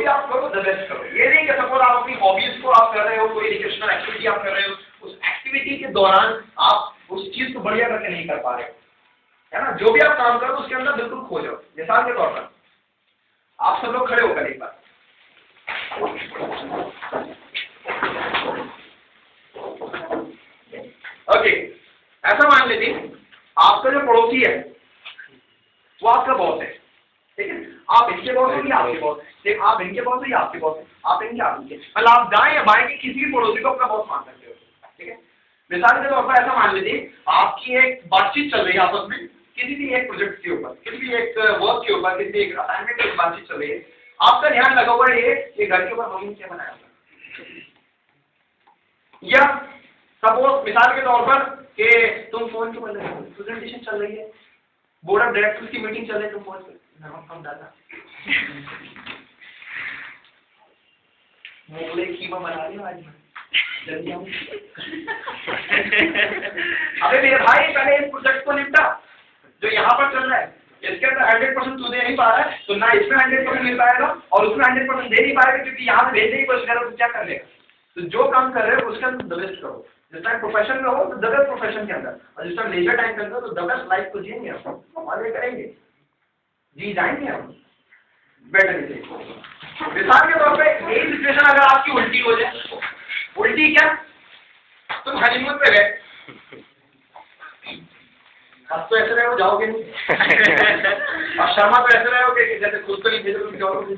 आप करो the best करो। ये नहीं कि सपोज आप अपनी हॉबीज को आप कर रहे हो, कोई रिक्रिएशनल एक्टिविटी आप कर रहे हो, उस एक्टिविटी के दौरान आप उस चीज को बढ़िया करके नहीं कर पा रहे हो, है ना। जो भी आप काम करो उसके अंदर बिल्कुल खो जाओ। मिसाल के तौर पर आप सब लोग खड़े होकर एक बार, ओके, ऐसा मान लीजिए आपका जो पड़ोसी है वो आपका बॉस है, ठीक है। आप इनके बॉस हो या आपके बॉस है, आप इनके बॉस हो या आपके बॉस है, आप इनके आपके, मतलब आप दाएं या बाएं के किसी भी पड़ोसी को अपना बॉस मान सकते हो, ठीक है। मिसाल के तौर पर ऐसा मान लीजिए आपकी एक बातचीत चल रही है आपस में किसी भी एक प्रोजेक्ट के ऊपर, किसी भी एक वर्क के ऊपर, किसी एक असाइनमेंट की बातचीत चल रही है, आपका ध्यान लगा हुआ है ये घर के ऊपर मम्मी क्या बनाया, या सपोज मिसाल के तौर पर कि तुम फोन के बंद रखो, प्रेजेंटेशन चल रही है, बोर्ड ऑफ डायरेक्टर्स की मीटिंग चल रही है, तुम फोन पे नमक कम डालना, मोगले कीमा बना रही हो आज मैं जल्दी आऊं। अबे मेरे भाई पहले इस प्रोजेक्ट को निपटा जो यहाँ पर चल रहा है, इसके अंदर 100% तू दे नहीं पा रहा है, तो ना इसमें 100% मिल पाएगा और उसमें 100% दे नहीं पाएगा, क्योंकि यहाँ से भेजने की कोशिश कर रहा है तो क्या कर लेगा। तो जो काम कर रहे हो उसके अंदर द बेस्ट करो। जिस टाइम प्रोफेशन में हो तो द बेस्ट प्रोफेशन के अंदर, और जिस टाइम लेजर टाइम के अंदर तो द बेस्ट लाइफ को जिएंगे, हम मजे करेंगे, जी जाएंगे हम बेटर से। मिसाल के तौर पे यही सिचुएशन अगर आपकी उल्टी हो जाए, उल्टी क्या, तुम हनीमून पे गए, अब तो ऐसे रहे हो जाओगे नहीं और शर्मा तो ऐसे रहे हो कि जैसे खुद तो नहीं भेजो तुम जाओगे,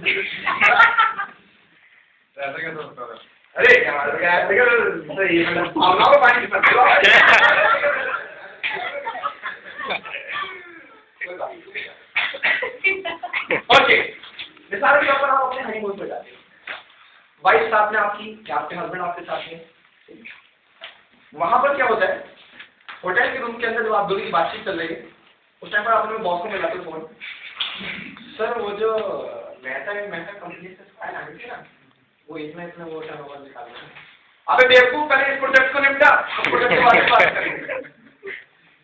ऐसे कैसे होता है। अरे ये मतलब भावनाओं को पानी ओके। मिसाल के तौर पर आप अपने हनीमून पे जाते हो, वाइफ साथ में आपकी या आपके हस्बैंड आपके साथ में, वहां पर क्या होता है, होटल के रूम के अंदर जब आप दोनों की बातचीत चल रही है उस टाइम पर आप अपने बॉस को मिलाते हो फोन, सर वो जो मेहता कंपनी से फाइल आई थी ना, वो इसमें वो टर्नओवर निकाल रहा। अबे बेवकूफ, पहले इस प्रोजेक्ट को निपटा, प्रोजेक्ट के बारे में बात करेंगे।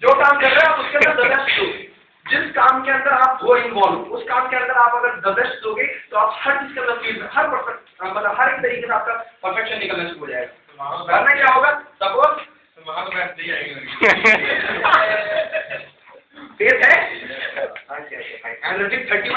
जो काम कर रहे हो आप उसके अंदर द बेस्ट दो, जिस काम के अंदर आप हो इन्वॉल्व, उस काम के अंदर आप अगर द बेस्ट दोगे तो आप हर चीज के अंदर फील्ड हर परफेक्ट, मतलब हर एक तरीके से आपका परफेक्शन निकलना शुरू हो जाएगा। करना क्या होगा, सपोज नहीं आएगी है एनालिटिक 30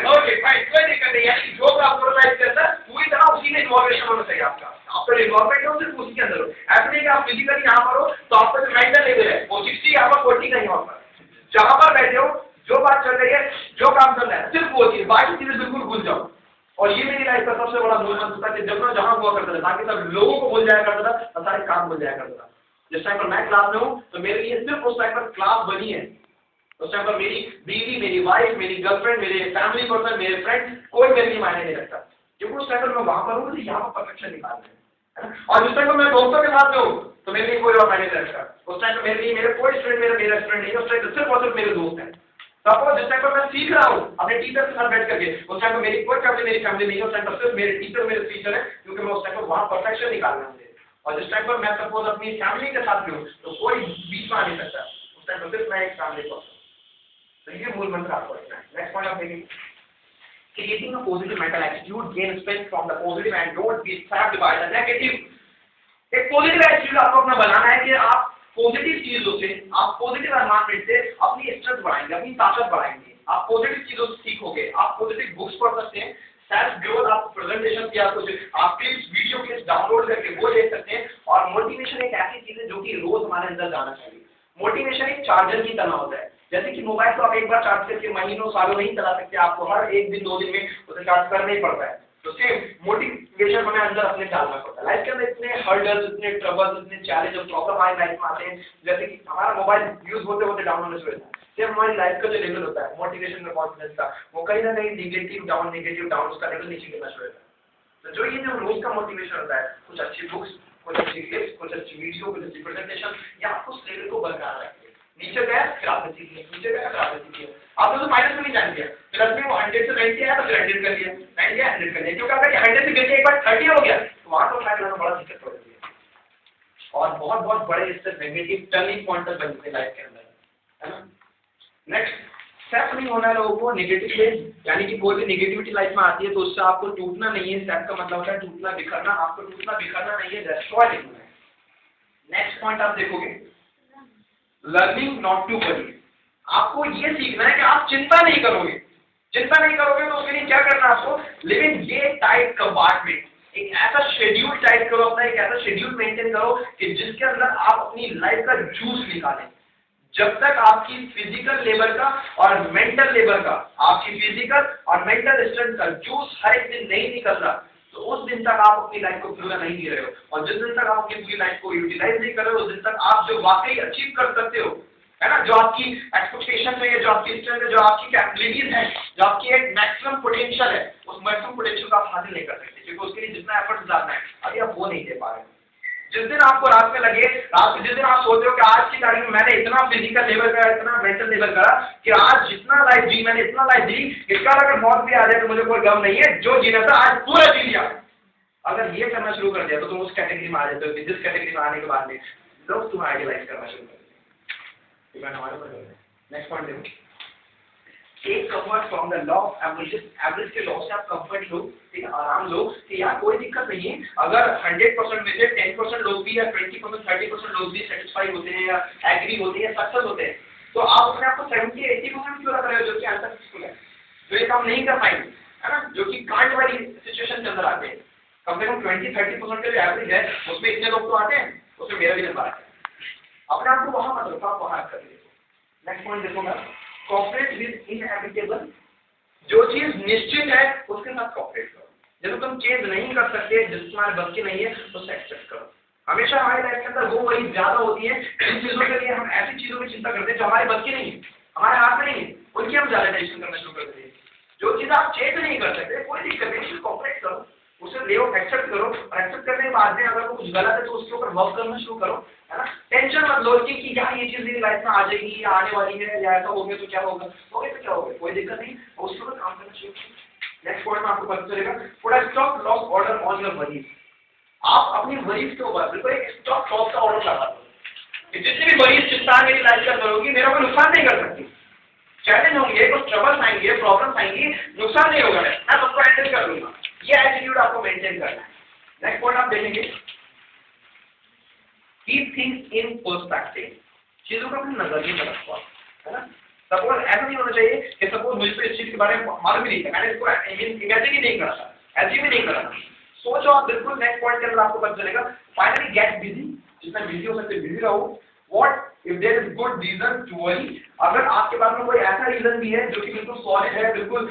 ओके फाइन, कोई दिक्कत नहीं है। जो आप प्रोलाइज करता है पूरी तरह उसी में इन्वॉल्वेशन होना चाहिए आपका, आपका इन्वॉल्वमेंट हो सिर्फ उसी के अंदर हो। ऐसा नहीं कि आप फिजिकली यहाँ पर हो तो आपका जो मेंटल लेवल है वो 60 यहाँ पर 40 नहीं होता, जहाँ पर बैठे हो जो बात चल रही है जो काम चल रहा है सिर्फ वो चीज, बाकी चीजें बिल्कुल भूल जाओ। और ये मेरी लाइफ का सबसे बड़ा मूल मंत्र था कि जब मैं जहाँ हुआ करता था बाकी सब लोगों को भूल जाया करता था और सारे काम भूल जाया करता था। जिस टाइम पर मैं क्लास में हूँ तो मेरे लिए सिर्फ उस टाइम पर क्लास बनी है, उस टाइम पर मेरी बीवी, मेरी वाइफ, मेरी गर्लफ्रेंड, मेरे फैमिली पर्सन, मेरे फ्रेंड कोई मेरे लिए मायने नहीं रखता, क्योंकि उस टाइम पर मैं वहां पर हूँ तो यहाँ पर परफेक्शन निकाल रहे हैं। और जिस टाइम पर मैं दोस्तों के साथ में हूँ तो मेरे लिए कोई और मायने नहीं रखता, उस टाइम पर मेरे लिए मेरे कोई स्टूडेंट मेरा स्टूडेंट नहीं है, उस टाइम पर सिर्फ और सिर्फ मेरे दोस्त हैं। सपोज जिस टाइम पर मैं सीख रहा हूँ अपने टीचर के साथ बैठ करके, उस टाइम पर मेरी कोई फैमिली मेरी फैमिली नहीं है, उस टाइम पर सिर्फ मेरे टीचर मेरे टीचर है, क्योंकि मैं उस टाइम पर वहाँ परफेक्शन निकाल रहा हूँ। और जिस टाइम पर मैं सपोज अपनी फैमिली के साथ में हूँ तो कोई बीच में आ नहीं सकता, उस टाइम पर सिर्फ मैं एक फैमिली पर्सन। तो ये मूल मंत्र आपको रखना है। Next point of meeting, creating a positive mental attitude, gain strength from the positive and don't be trapped by the negative। एक पॉजिटिव एटीट्यूड आपको अपना बनाना है कि आप पॉजिटिव चीजों से, आप पॉजिटिव एनवायरनमेंट से अपनी स्ट्रेंथ बढ़ाएंगे, अपनी ताकत बढ़ाएंगे, आप पॉजिटिव चीजों से सीखोगे, आप पॉजिटिव बुक्स पढ़ सकते हैं, सेल्फ ग्रोथ, आप प्रेजेंटेशन किया कुछ आप क्लिप्स वीडियो क्लिप्स डाउनलोड करके वो ले सकते हैं। और मोटिवेशन एक ऐसी चीज है जो कि रोज हमारे अंदर जाना चाहिए। मोटिवेशन एक चार्जर की तरह होता है, जैसे कि मोबाइल को आप एक बार चार्ज करके महीनों सालों नहीं चला सकते, आपको हर एक दिन 2 दिन में उसे चार्ज करना ही पड़ता है। तो सेम मोटिवेशन हमें अंदर अपने डालना पड़ता है। लाइफ के अंदर इतने हर्डल्स, इतने ट्रबल्स, इतने चैलेंज और प्रॉब्लम हमारी लाइफ में आते हैं, जैसे कि हमारा मोबाइल यूज होते होते डाउन होने शुरू होता है। सेम हमारी लाइफ का जो लेवल होता है मोटिवेशन और कॉन्फिडेंस का, वो कहीं ना कहीं नेगेटिव डाउन उसका लेवल नीचे गिरना शुरू होता है। तो जो ये जो रोज का मोटिवेशन होता है, कुछ अच्छी बुक्स, कुछ अच्छी क्लिप्स, कुछ अच्छी वीडियो, कुछ अच्छी प्रेजेंटेशन, या आपको उस लेवल को बरकरार रखिए। नीचे गया फिर आपने सीख लिया, नीचे गया फिर आपने सीख लिया, आपने तो माइनस में नहीं जान दिया, प्लस में वो 100 से 90 आया तो फिर 100 कर लिया, 90 100 कर लिया, क्योंकि अगर ये 100 से गिर के एक बार 30 हो गया तो वहां तो लाइफ में बड़ा दिक्कत हो जाती है और बहुत बहुत बड़े इससे नेगेटिव टर्निंग पॉइंट तक बनते हैं लाइफ के अंदर, है ना। नेक्स्ट, एक्सेप्ट नहीं होना है लोगों को नेगेटिव में, यानी कि कोई भी नेगेटिविटी लाइफ में आती है तो उससे आपको टूटना नहीं है। स्टेप का मतलब होता है टूटना बिखरना, आपको टूटना बिखरना नहीं है, डिस्ट्रॉय नहीं होना है। नेक्स्ट पॉइंट आप देखोगे, लर्निंग नॉट टू वरी। आपको ये सीखना है कि आप चिंता नहीं करोगे। चिंता नहीं करोगे तो उसके लिए क्या करना है आपको, लिव इन ये टाइट कंपार्टमेंट, एक ऐसा शेड्यूल टाइप करो अपना, एक ऐसा शेड्यूल मेंटेन करो कि जिसके अंदर आप अपनी लाइफ का जूस निकालें। जब तक आपकी फिजिकल लेबर का और मेंटल लेबर का, आपकी फिजिकल और मेंटल स्ट्रेंथ का जूस हर एक दिन नहीं निकल रहा, तो उस दिन तक आप अपनी लाइफ को पूरा नहीं जी रहे हो। और जिस दिन तक आप अपनी पूरी लाइफ को यूटिलाइज नहीं कर रहे हो, उस दिन तक आप जो वाकई अचीव कर सकते हो, है ना, जो आपकी एक्सपेक्टेशन है, जो आपकी स्ट्रेंथ है, जो आपकी कैपेबिलिटीज है, जो आपकी एक मैक्सिमम पोटेंशियल है, उस मैक्सिमम पोटेंशियल को आप हासिल नहीं कर सकते, क्योंकि उसके लिए जितना एफर्ट डालना है अभी आप वो नहीं दे पा रहे। जिस दिन आपको रात में लगे, जिस दिन आप सोच रहे हो कि आज की तारीख में मैंने इतना फिजिकल लेवल करा, इतना मेंटल लेवल करा कि आज जितना लाइफ जी मैंने इतना लाइफ जी, इसका अगर मौत भी आ जाए तो मुझे कोई गम नहीं है, जो जीना था आज पूरा जी लिया। अगर ये करना शुरू कर दिया तो तुम उस कैटेगरी में आ जाते हो, जिस कैटेगरी में आने के बाद में लोग तुम्हें आइडियलाइज करना शुरू कर देते हैं। नेक्स्ट पॉइंट देखो, take comfort from the law of average. Average के लॉ से आप कंफर्ट लो, ठीक है, आराम लो कि यार कोई दिक्कत नहीं है। अगर 100% में से 10% लोग भी या 20% 30% लोग भी सेटिस्फाई होते हैं या एग्री होते हैं या सक्सेस होते हैं, तो आप अपने आप को 70-80% क्यों रख रहे हो जो कि अनसक्सेसफुल है, जो ये काम नहीं कर पाएंगे, है ना, जो कि कांट वाली सिचुएशन के अंदर आते हैं। कम से कम 20-30% का जो एवरेज है उसमें इतने लोग तो आते हैं, उसमें मेरा भी नंबर आता है। अपने आप को वहां मत रखो, आप वहां कर लीजिए। नेक्स्ट पॉइंट देखो मैं, कॉपरेट विद इनएविटेबल। जो चीज निश्चित है उसके साथ कॉपरेट करो। जब तुम चेंज नहीं कर सकते, जिस तुम्हारे बस की नहीं है, उससे एक्सेप्ट करो। हमेशा हमारी लाइफ के अंदर वो वही ज्यादा होती है जिन चीजों के लिए हम ऐसी चीजों की चिंता करते हैं जो हमारे बस की नहीं है, हमारे हाथ में नहीं है, उनकी हम ज्यादा टेंशन करना शुरू कर देते हैं। जो चीज आप चेंज नहीं कर सकते, कोई दिक्कत नहीं, कॉपरेट करो, उसे ले एक्सेप्ट करो, और एक्सेप्ट करने के बाद में अगर वो कुछ गलत है तो उसके ऊपर वर्क करना शुरू करो, है ना। टेंशन मत लो कि यार ये चीज मेरी लाइफ में आ जाएगी या आने वाली है, या ऐसा हो गया तो क्या होगा, हो गया तो क्या होगा, कोई दिक्कत नहीं, उसके ऊपर काम करना शुरू करो। नेक्स्ट पॉइंट में आपको पता चलेगा, थोड़ा stop loss order on your worries. आप अपनी वरीज के ऊपर बिल्कुल एक स्टॉप लॉस का ऑर्डर लगा दो कि जितनी भी वरीज चिंता मेरी लाइफ के अंदर होगी मेरा कोई नुकसान नहीं कर सकती। चैलेंज होंगे, कुछ ट्रबल्स आएंगे, प्रॉब्लम्स आएंगी, नुकसान नहीं होगा, मैं सबको हैंडल कर लूंगा। ये एटीट्यूड आपको मेंटेन करना है। नेक्स्ट पॉइंट आप देखेंगे, कीप थिंग्स इन पर्सपेक्टिव। चीजों को अपनी नजरिए में रखो, है ना। सपोज ऐसा नहीं होना चाहिए कि सपोज मुझे तो इस चीज के बारे में मालूम ही नहीं था, मैंने इसको इमेजिन ही नहीं करा था, एज्यूम ही नहीं करा था। सोचो आप बिल्कुल। नेक्स्ट पॉइंट के अंदर आपको पता चलेगा, फाइनली गेट बिजी। जितना बिजी हो सकते बिजी रहो। What if there is good reason to worry. अगर आपके पास में कोई ऐसा रीजन भी है जो कि बिल्कुल सॉलिड है, बिल्कुल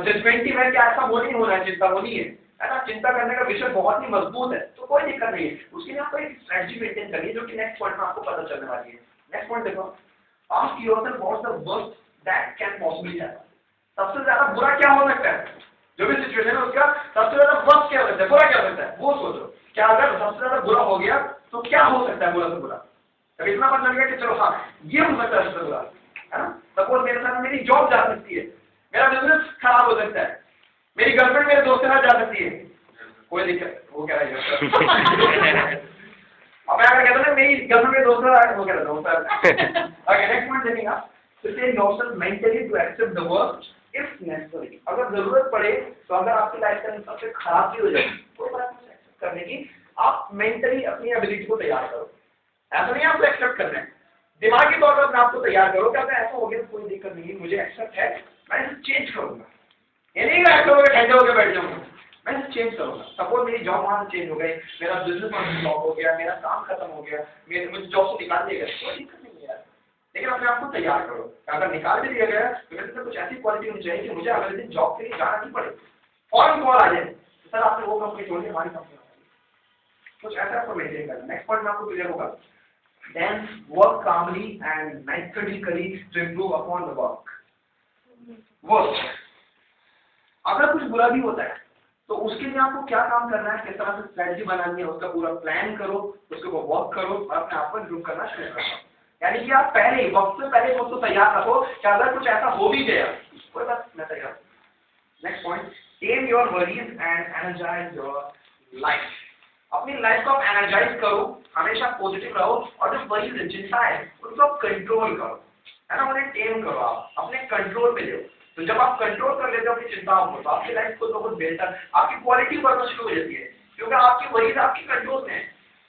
जजमेंटिव है कि ऐसा वो नहीं हो रहा है, चिंता होनी है ना, चिंता करने का विषय बहुत ही मजबूत है, तो कोई दिक्कत नहीं है। उसके लिए आपको एक स्ट्रेटजी मेंटेन करनी है जो कि नेक्स्ट पॉइंट में आपको पता चलने वाली है। नेक्स्ट पॉइंट देखो, ask yourself what's the worst that can possibly happen. सबसे ज्यादा बुरा क्या हो सकता है, जो भी सिचुएशन है उसका सबसे ज्यादा वर्स्ट क्या हो सकता है, बुरा क्या हो सकता है, वो सोचो। क्या अगर सबसे ज्यादा बुरा हो गया तो क्या हो सकता है बुरा से बुरा। तब इतना पता लग गया कि चलो हाँ ये हो सकता है सबसे बुरा, है ना। सपोज मेरे साथ मेरी जॉब जा सकती है, मेरा बिजनेस खराब हो सकता है, मेरी गर्लफ्रेंड मेरे दोस्त के साथ जा सकती है, कोई दिक्कत, वो कह रहा है अब मैं अगर कहता ना मेरी गर्लफ्रेंड मेरे दोस्त के साथ, वो कह रहा है ओके। नेक्स्ट पॉइंट देखेंगे, to stay yourself mentally to accept the worst if necessary। अगर जरूरत पड़े तो अगर आपकी लाइफ का सबसे खराब भी हो जाए, कोई बात नहीं, एक्सेप्ट करने की आप मेंटली अपनी एबिलिटी को तैयार करो। ऐसा नहीं आपको एक्सेप्ट करना है, दिमागी तौर पर अपने आपको तैयार करो कि अगर ऐसा हो गया तो कोई दिक्कत नहीं, मुझे एक्सेप्ट है, मैं इसे चेंज करूंगा। ये नहीं कि ऐसा हो गया ठंडे होकर बैठ जाऊंगा, मैं इसे चेंज करूंगा। सपोज मेरी जॉब वहां से चेंज हो गई, मेरा बिजनेस वहां से स्टॉप हो गया, मेरा काम खत्म हो गया, मुझे जॉब से निकाल दिया गया, कोई दिक्कत नहीं यार, लेकिन अपने आपको तैयार करो। अगर निकाल भी दिया गया तो मेरे से कुछ ऐसी क्वालिटी होनी चाहिए कि मुझे अगले दिन जॉब के लिए जाना नहीं पड़े, फौरन कॉल आ जाए, सर आपने वो कंपनी छोड़ दी, हमारी कंपनी कुछ ऐसा आपको मेंटेन करना। नेक्स्ट पॉइंट में आपको क्लियर होगा, then work calmly and methodically to improve upon the work। अगर कुछ बुरा भी होता है तो उसके लिए आपको क्या काम करना है, किस तरह से स्ट्रेटजी बनानी है, उसका पूरा प्लान करो, उसके ऊपर वर्क करो और अपने आप को इम्प्रूव करना शुरू करो। यानी कि आप पहले ही वक्त से पहले खुद को तैयार रखो कि अगर कुछ ऐसा हो भी गया कोई बात मैं तैयार। Next point, tame your worries and energise your life. अपनी लाइफ को आप एनर्जाइज करो, हमेशा पॉजिटिव रहो, और जो वरीज चिंता है उनको आप कंट्रोल करो, है ना, उन्हें टेम करो, आप अपने कंट्रोल में ले। तो जब आप कंट्रोल कर लेते हो अपनी चिंताओं को, तो आपकी लाइफ को बहुत बेहतर, आपकी क्वालिटी बढ़ना शुरू हो जाती है, क्योंकि आपकी वरीज आपकी कंट्रोल में है।